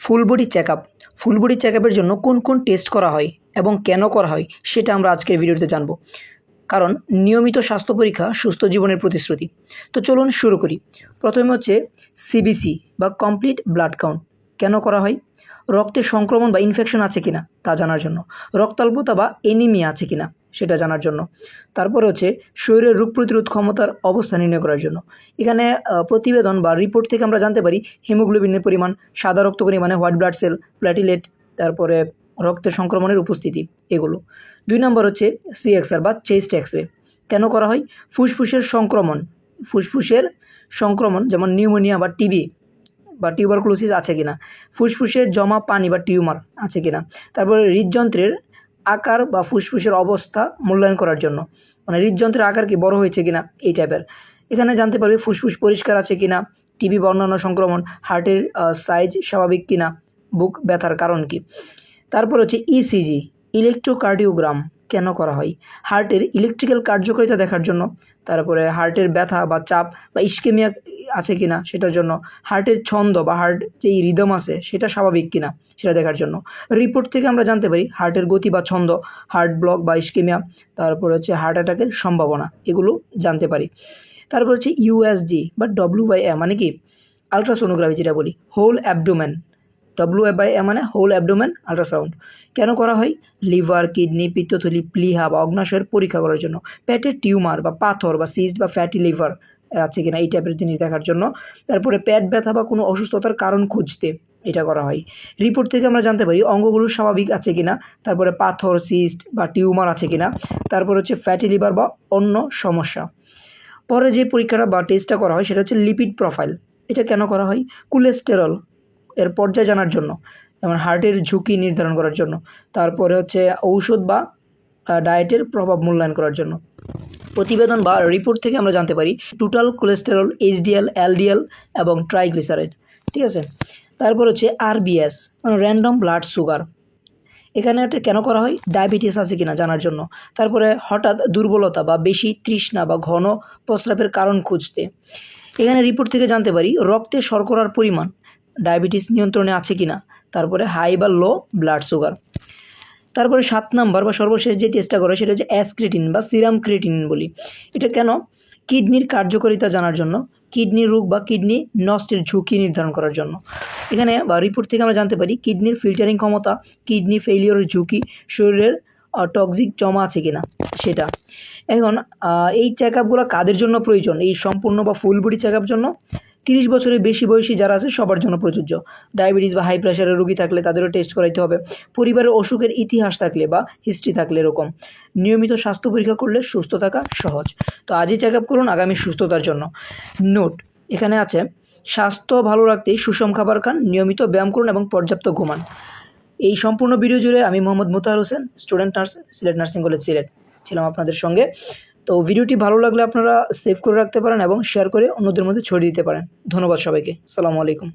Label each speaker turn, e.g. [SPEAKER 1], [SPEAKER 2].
[SPEAKER 1] ফুল body checkup full body চেকআপের জন্য কোন কোন টেস্ট করা হয় এবং কেন করা হয় সেটা আমরা আজকের ভিডিওতে জানব। কারণ নিয়মিত স্বাস্থ্য পরীক্ষা সুস্থ জীবনের প্রতিশ্রুতি। তো চলুন শুরু করি। প্রথমে হচ্ছে সিবিসি বা কমপ্লিট ব্লাড কাউন্ট। কেন করা হয়? রক্তে সংক্রমণ বা ইনফেকশন আছে কিনা তা জানার জন্য, রক্তাল্পতা বা এনিমিয়া আছে কিনা সেটা জানার জন্য। তারপরে হচ্ছে শরীরের রোগ প্রতিরোধ ক্ষমতার অবস্থা নির্ণয় করার জন্য। এখানে প্রতিবেদন বা রিপোর্ট থেকে আমরা জানতে পারি হিমোগ্লোবিনের পরিমাণ, সাদা রক্তকণিকা মানে হোয়াইট ব্লাড সেল, প্ল্যাটিলেট, তারপরে রক্তের সংক্রমণের উপস্থিতি, এগুলো। 2 নম্বর হচ্ছে সিএক্সআর বা চেস্ট এক্স রে। কেন করা হয়? ফুসফুসের সংক্রমণ যেমন নিউমোনিয়া বা টিবি বা টিউবারকুলোসিস আছে কিনা, ফুসফুসে জমা পানি বা টিউমার আছে কিনা, তারপরে হৃদযন্ত্রের আকার বা ফুসফুসের অবস্থা মূল্যায়ন করার জন্য, মানে হৃদযন্ত্রের আকার কি বড় হয়েছে কিনা এই টাইপের। এখানে জানতে পারবে ফুসফুস পরিষ্কার আছে কিনা, টিবি বা অন্যান্য সংক্রমণ, হার্টের সাইজ স্বাভাবিক কিনা, বুক ব্যথার কারণ কি। তারপর হচ্ছে ইসিজি ইলেকট্রোকার্ডিওগ্রাম কেন করা হয়? হার্টের ইলেকট্রিক্যাল কার্যকারিতা দেখার জন্য, তারপরে হার্টের ব্যথা বা চাপ বা ইস্কেমিয়া আছে কিনা সেটার জন্য, হার্টের ছন্দ বা হার্ট যেই রিদম আছে সেটা স্বাভাবিক কিনা সেটা দেখার জন্য। রিপোর্ট থেকে আমরা জানতে পারি হার্টের গতি বা ছন্দ, হার্ট ব্লক বা ইস্কেমিয়া, তারপর হচ্ছে হার্ট অ্যাটাকের সম্ভাবনা, এগুলো জানতে পারি। তারপর হচ্ছে ইউএসজি বা WBM মানে কি আলট্রাসোনোগ্রাফি যেটা বলি, হোল অ্যাবডোমেন। WBM মানে হোল অ্যাবডোমেন আলট্রাসাউন্ড। কেন করা হয়? লিভার, কিডনি, পিত্তথলি, প্লিহা বা অগ্নাশয়ের পরীক্ষা করার জন্য, পেটের টিউমার বা পাথর বা সিস্ট বা ফ্যাটি লিভার আছে কিনা এই টাইপের জিনিস দেখার জন্য। তারপরে পেট ব্যথা বা কোনো অসুস্থতার কারণ খুঁজতে এটা করা হয়। রিপোর্ট থেকে আমরা জানতে পারি অঙ্গগুলো স্বাভাবিক আছে কিনা, তারপরে পাথর, সিস্ট বা টিউমার আছে কিনা, তারপর হচ্ছে ফ্যাটি লিভার বা অন্য সমস্যা। পরে যে পরীক্ষাটা বা টেস্টটা করা হয় সেটা হচ্ছে লিপিড প্রোফাইল। এটা কেন করা হয়? কোলেস্টেরল এর পর্যায় জানার জন্য, যেমন হার্টের ঝুঁকি নির্ধারণ করার জন্য, তারপরে হচ্ছে ঔষধ বা ডায়েটের প্রভাব মূল্যায়ন করার জন্য। প্রতিবেদন বা রিপোর্ট থেকে আমরা জানতে পারি টোটাল কোলেস্টেরল, HDL, LDL এবং ট্রাইগ্লিসারাইড, ঠিক আছে। তারপর হচ্ছে RBS মানে র্যান্ডম ব্লাড সুগার। এখানে একটা কেন করা হয়? ডায়াবেটিস আছে কিনা জানার জন্য। তারপরে হঠাৎ দুর্বলতা বা বেশি তৃষ্ণা বা ঘন প্রস্রাবের কারণ খুঁজতে। এখানে রিপোর্ট থেকে জানতে পারি রক্তে শর্করার পরিমাণ, ডায়াবেটিস নিয়ন্ত্রণে আছে কিনা, তারপরে হাই বা লো ব্লাড সুগার। তারপরে 7 নাম্বার বা সর্বশেষ যে টেস্টটা করে সেটা হচ্ছে অ্যাসক্রিটিন বা সিরাম ক্রিয়েটিনিন বলি। এটা কেন? কিডনির কার্যকারিতা জানার জন্য, কিডনি রোগ বা কিডনি নষ্টের ঝুঁকি নির্ধারণ করার জন্য। এখানে বা রিপোর্ট থেকে আমরা জানতে পারি কিডনির ফিল্টারিং ক্ষমতা, কিডনি ফেলিওরের ঝুঁকি, শরীরের টক্সিক জমা আছে কিনা সেটা। এখন এই চেক আপগুলো কাদের জন্য প্রয়োজন? এই সম্পূর্ণ বা ফুল বডি চেক আপ জন্য 30 বছরের বেশি বয়সী যারা আছে সবার জন্য প্রযোজ্য। ডায়াবেটিস বা হাই প্রেশারের রোগী থাকলে তাদেরও টেস্ট করাইতে হবে। পরিবারের অসুখের ইতিহাস থাকলে বা হিস্ট্রি থাকলে এরকম। নিয়মিত স্বাস্থ্য পরীক্ষা করলে সুস্থ থাকা সহজ। তো আজই চেক আপ করুন আগামী সুস্থতার জন্য। নোট এখানে আছে, স্বাস্থ্য ভালো রাখতে সুষম খাবার খান, নিয়মিত ব্যায়াম করুন এবং পর্যাপ্ত ঘুমান। এই সম্পূর্ণ ভিডিও জুড়ে আমি Mohammad Motahar Hossain, student nurse, Sylhet nursing college Sylhet, ছিলাম আপনাদের সঙ্গে। তো ভিডিওটি ভালো লাগলে আপনারা সেভ করে রাখতে পারেন এবং শেয়ার করে অন্যদের মধ্যে ছড়িয়ে দিতে পারেন। ধন্যবাদ সবাইকে। আসসালামু আলাইকুম।